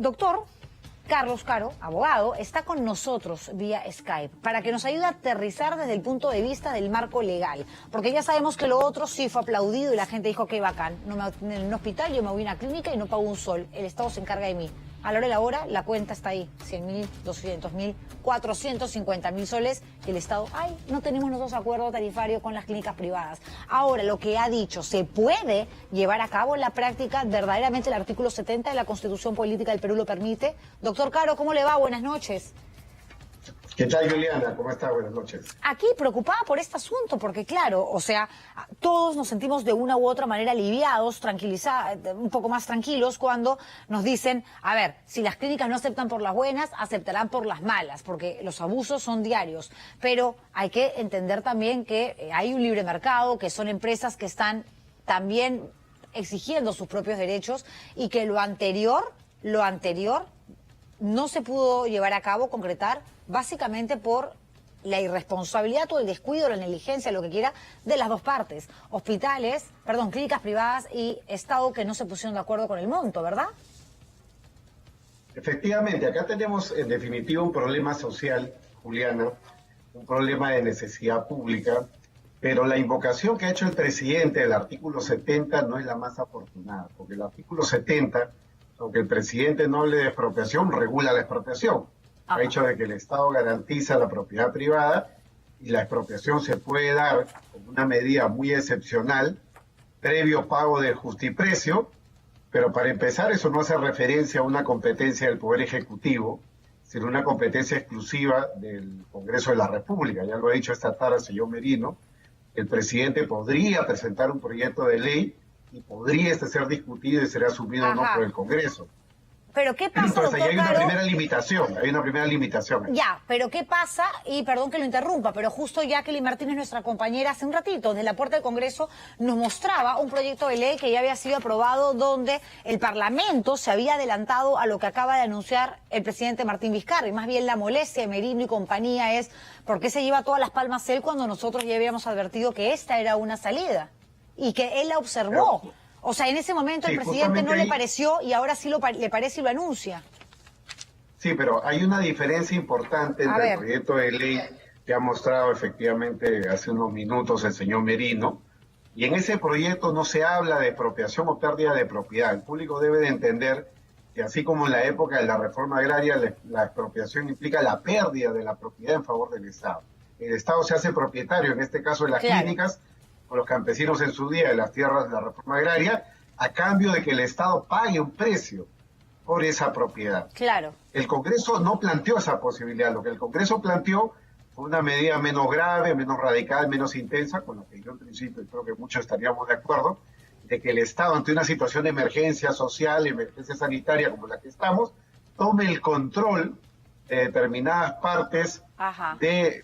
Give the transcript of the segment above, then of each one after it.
Doctor Carlos Caro, abogado, está con nosotros vía Skype para que nos ayude a aterrizar desde el punto de vista del marco legal. Porque ya sabemos que lo otro sí fue aplaudido y la gente dijo que bacán. No me atienden en un hospital, yo me voy a una clínica y no pago un sol. El Estado se encarga de mí. A la hora de la hora, la cuenta está ahí. 100.000, 200.000, 450.000 soles. Y el Estado, ay, no tenemos nosotros acuerdo tarifario con las clínicas privadas. Ahora, lo que ha dicho, ¿se puede llevar a cabo en la práctica? ¿Verdaderamente el artículo 70 de la Constitución Política del Perú lo permite? Doctor Caro, ¿cómo le va? Buenas noches. ¿Qué tal, Juliana? ¿Cómo está? Buenas noches. Aquí preocupada por este asunto, porque claro, o sea, todos nos sentimos de una u otra manera aliviados, tranquilizados, un poco más tranquilos cuando nos dicen, a ver, si las clínicas no aceptan por las buenas, aceptarán por las malas, porque los abusos son diarios. Pero hay que entender también que hay un libre mercado, que son empresas que están también exigiendo sus propios derechos y que lo anterior no se pudo llevar a cabo, concretar, básicamente por la irresponsabilidad o el descuido, la negligencia, lo que quiera, de las dos partes. Clínicas privadas y Estado que no se pusieron de acuerdo con el monto, ¿verdad? Efectivamente, acá tenemos en definitiva un problema social, Juliana, un problema de necesidad pública, pero la invocación que ha hecho el presidente del artículo 70 no es la más afortunada, porque el artículo 70, aunque el presidente no hable de expropiación, regula la expropiación. Ha hecho de que el Estado garantiza la propiedad privada y la expropiación se puede dar como una medida muy excepcional, previo pago del justiprecio, pero para empezar eso no hace referencia a una competencia del Poder Ejecutivo, sino una competencia exclusiva del Congreso de la República. Ya lo ha dicho esta tarde el señor Merino, el presidente podría presentar un proyecto de ley y podría ser discutido y ser asumido o no por el Congreso. Pero ¿qué pasa, entonces, doctor hay una Caro? primera limitación. Ya, pero ¿qué pasa? Y perdón que lo interrumpa, pero justo Jacqueline Martínez, nuestra compañera, hace un ratito, desde la puerta del Congreso, nos mostraba un proyecto de ley que ya había sido aprobado, donde el Parlamento se había adelantado a lo que acaba de anunciar el presidente Martín Vizcarra. Y más bien la molestia de Merino y compañía es, ¿por qué se lleva todas las palmas él cuando nosotros ya habíamos advertido que esta era una salida? Y que él la observó. O sea, en ese momento el presidente no le pareció y ahora sí le parece y lo anuncia. Sí, pero hay una diferencia importante entre el proyecto de ley que ha mostrado efectivamente hace unos minutos el señor Merino, y en ese proyecto no se habla de expropiación o pérdida de propiedad. El público debe de entender que así como en la época de la reforma agraria, la expropiación implica la pérdida de la propiedad en favor del Estado. El Estado se hace propietario, en este caso de las clínicas, con los campesinos en su día de las tierras de la reforma agraria, a cambio de que el Estado pague un precio por esa propiedad. Claro. El Congreso no planteó esa posibilidad. Lo que el Congreso planteó fue una medida menos grave, menos radical, menos intensa, con la que yo en principio creo que muchos estaríamos de acuerdo, de que el Estado, ante una situación de emergencia social, emergencia sanitaria como la que estamos, tome el control de determinadas partes de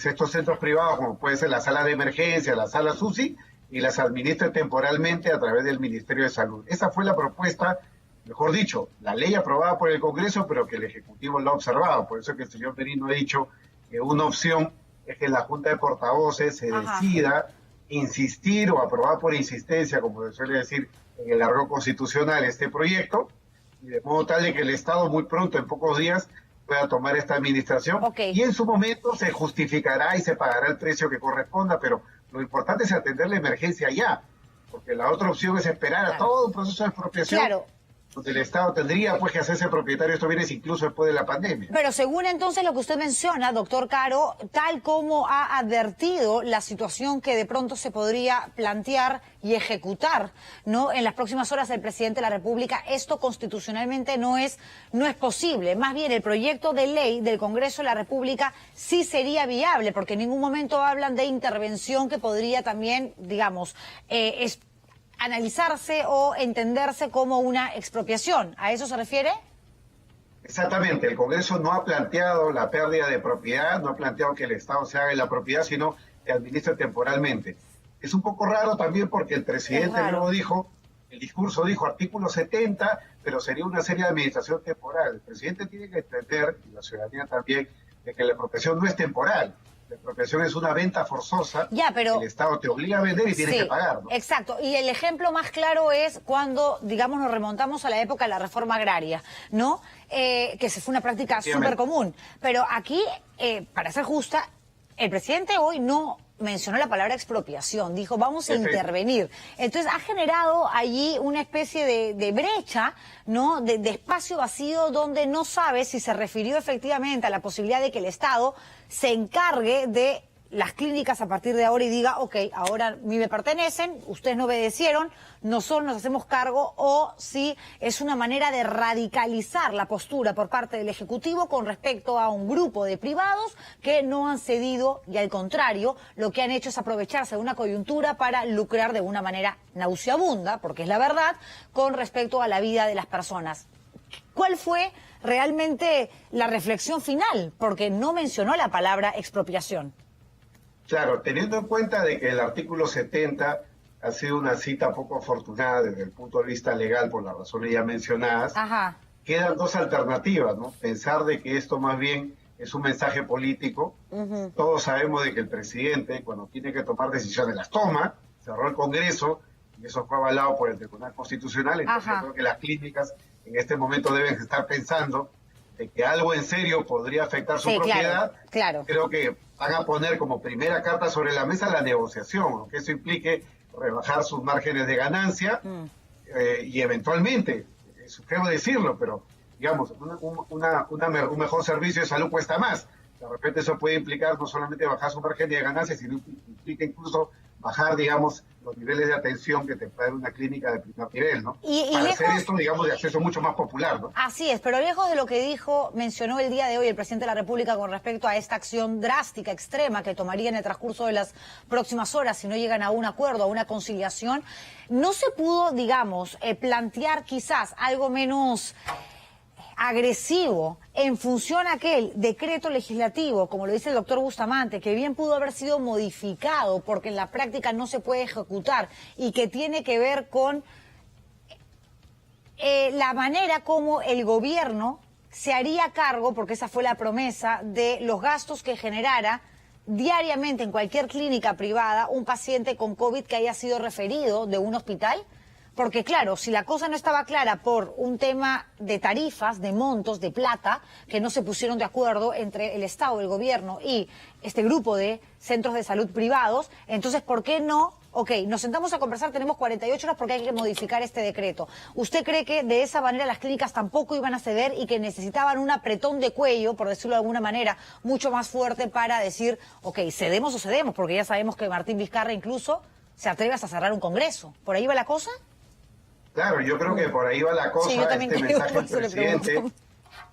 estos centros privados, como puede ser la sala de emergencia, la sala SUSI, y las administre temporalmente a través del Ministerio de Salud. Esa fue la propuesta, mejor dicho, la ley aprobada por el Congreso, pero que el Ejecutivo lo ha observado. Por eso es que el señor Merino ha dicho que una opción es que la Junta de Portavoces se decida insistir o aprobar por insistencia, como se suele decir en el argot constitucional, este proyecto, y de modo tal de que el Estado muy pronto, en pocos días, pueda tomar esta administración y en su momento se justificará y se pagará el precio que corresponda, pero lo importante es atender la emergencia ya, porque la otra opción es esperar a todo un proceso de expropiación donde el Estado tendría pues que hacerse propietario de estos bienes incluso después de la pandemia. Pero según entonces lo que usted menciona, doctor Caro, tal como ha advertido la situación que de pronto se podría plantear y ejecutar, ¿no?, en las próximas horas el presidente de la República, esto constitucionalmente no es posible. Más bien el proyecto de ley del Congreso de la República sí sería viable, porque en ningún momento hablan de intervención que podría también, digamos, analizarse o entenderse como una expropiación. ¿A eso se refiere? Exactamente. El Congreso no ha planteado la pérdida de propiedad, no ha planteado que el Estado se haga en la propiedad, sino que administre temporalmente. Es un poco raro también porque el presidente luego dijo, el discurso dijo artículo 70, pero sería una serie de administración temporal. El presidente tiene que entender, y la ciudadanía también, de que la expropiación no es temporal. La expropiación es una venta forzosa. Ya, pero el Estado te obliga a vender y tienes que pagar, ¿no? Exacto. Y el ejemplo más claro es cuando, digamos, nos remontamos a la época de la reforma agraria, ¿no? Que se fue una práctica súper común. Pero aquí, para ser justa, el presidente hoy no mencionó la palabra expropiación, dijo vamos a intervenir. Entonces ha generado allí una especie de brecha, ¿no? De espacio vacío donde no sabe si se refirió efectivamente a la posibilidad de que el Estado se encargue de las clínicas a partir de ahora y diga, ok, ahora a mí me pertenecen, ustedes no obedecieron, nosotros nos hacemos cargo, o si es una manera de radicalizar la postura por parte del Ejecutivo con respecto a un grupo de privados que no han cedido y al contrario, lo que han hecho es aprovecharse de una coyuntura para lucrar de una manera nauseabunda, porque es la verdad, con respecto a la vida de las personas. ¿Cuál fue realmente la reflexión final? Porque no mencionó la palabra expropiación. Claro, teniendo en cuenta de que el artículo 70 ha sido una cita poco afortunada desde el punto de vista legal por las razones ya mencionadas, quedan dos alternativas, ¿no? Pensar de que esto más bien es un mensaje político. Todos sabemos de que el presidente, cuando tiene que tomar decisiones, las toma, cerró el Congreso, y eso fue avalado por el Tribunal Constitucional, entonces creo que las clínicas en este momento deben estar pensando de que algo en serio podría afectar su propiedad. Claro. Creo que van a poner como primera carta sobre la mesa la negociación, aunque eso implique rebajar sus márgenes de ganancia y eventualmente, es feo decirlo, pero digamos, un mejor servicio de salud cuesta más. De repente eso puede implicar no solamente bajar su margen de ganancia, sino implica incluso bajar, digamos, los niveles de atención que te puede dar una clínica de primer nivel, ¿no? Para hacer esto, digamos, de acceso mucho más popular, ¿no? Así es, pero lejos de lo que mencionó el día de hoy el presidente de la República con respecto a esta acción drástica, extrema, que tomaría en el transcurso de las próximas horas si no llegan a un acuerdo, a una conciliación, no se pudo, digamos, plantear quizás algo menos agresivo en función a aquel decreto legislativo, como lo dice el doctor Bustamante, que bien pudo haber sido modificado porque en la práctica no se puede ejecutar y que tiene que ver con la manera como el gobierno se haría cargo, porque esa fue la promesa, de los gastos que generara diariamente en cualquier clínica privada un paciente con COVID que haya sido referido de un hospital. Porque claro, si la cosa no estaba clara por un tema de tarifas, de montos, de plata, que no se pusieron de acuerdo entre el Estado, el gobierno y este grupo de centros de salud privados, entonces ¿por qué no? Ok, nos sentamos a conversar, tenemos 48 horas porque hay que modificar este decreto. ¿Usted cree que de esa manera las clínicas tampoco iban a ceder y que necesitaban un apretón de cuello, por decirlo de alguna manera, mucho más fuerte para decir, ok, cedemos o cedemos? Porque ya sabemos que Martín Vizcarra incluso se atreve a cerrar un congreso. ¿Por ahí va la cosa? Claro, yo creo que por ahí va la cosa. Sí, yo también este creo, mensaje del presidente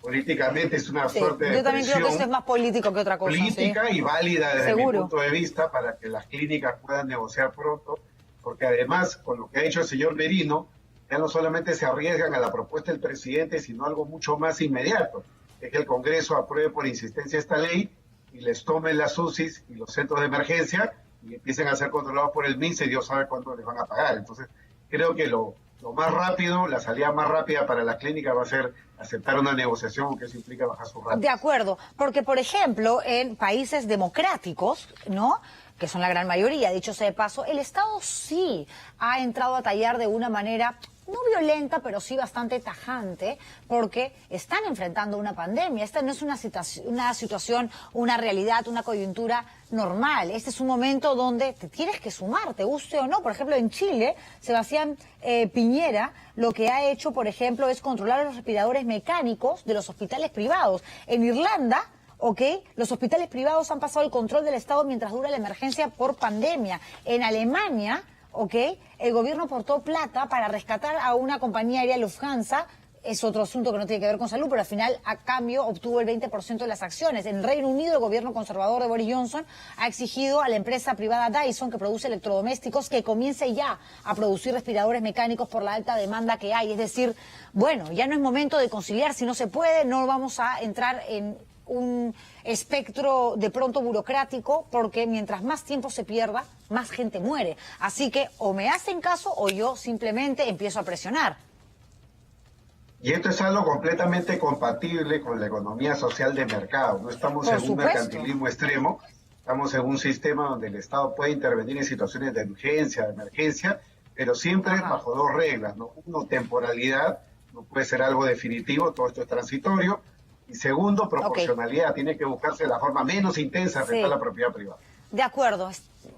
políticamente es una suerte de yo también creo que eso es más político que otra cosa. Política y válida desde mi punto de vista para que las clínicas puedan negociar pronto, porque además con lo que ha hecho el señor Merino, ya no solamente se arriesgan a la propuesta del presidente, sino algo mucho más inmediato, es que el Congreso apruebe por insistencia esta ley y les tomen las UCIs y los centros de emergencia y empiecen a ser controlados por el MINSA y Dios sabe cuánto les van a pagar. Entonces creo que lo más rápido, la salida más rápida para las clínicas va a ser aceptar una negociación, aunque eso implica bajar su ratio. De acuerdo, porque por ejemplo en países democráticos, ¿no?, que son la gran mayoría, dicho sea de paso, el Estado sí ha entrado a tallar de una manera no violenta, pero sí bastante tajante, porque están enfrentando una pandemia. Esta no es una situación, una realidad, una coyuntura normal. Este es un momento donde te tienes que sumar, te guste o no. Por ejemplo, en Chile, Sebastián Piñera lo que ha hecho, por ejemplo, es controlar los respiradores mecánicos de los hospitales privados. En Irlanda, los hospitales privados han pasado el control del Estado mientras dura la emergencia por pandemia. En Alemania, el gobierno aportó plata para rescatar a una compañía aérea Lufthansa. Es otro asunto que no tiene que ver con salud, pero al final, a cambio, obtuvo el 20% de las acciones. En el Reino Unido, el gobierno conservador de Boris Johnson ha exigido a la empresa privada Dyson, que produce electrodomésticos, que comience ya a producir respiradores mecánicos por la alta demanda que hay. Es decir, bueno, ya no es momento de conciliar. Si no se puede, no vamos a entrar en un espectro de pronto burocrático, porque mientras más tiempo se pierda, más gente muere. Así que o me hacen caso o yo simplemente empiezo a presionar. Y esto es algo completamente compatible con la economía social de mercado. No estamos en un mercantilismo extremo, Estamos en un sistema donde el Estado puede intervenir en situaciones de urgencia, de emergencia, pero siempre bajo dos reglas, ¿no? Uno, temporalidad, no puede ser algo definitivo, todo esto es transitorio. Y segundo, proporcionalidad, tiene que buscarse la forma menos intensa de afectar la propiedad privada. De acuerdo.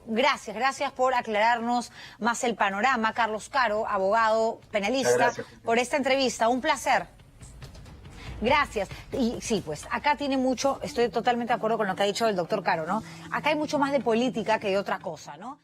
Gracias por aclararnos más el panorama. Carlos Caro, abogado penalista, por esta entrevista. Un placer. Gracias. Y sí, pues acá tiene mucho, estoy totalmente de acuerdo con lo que ha dicho el doctor Caro, ¿no? Acá hay mucho más de política que de otra cosa, ¿no?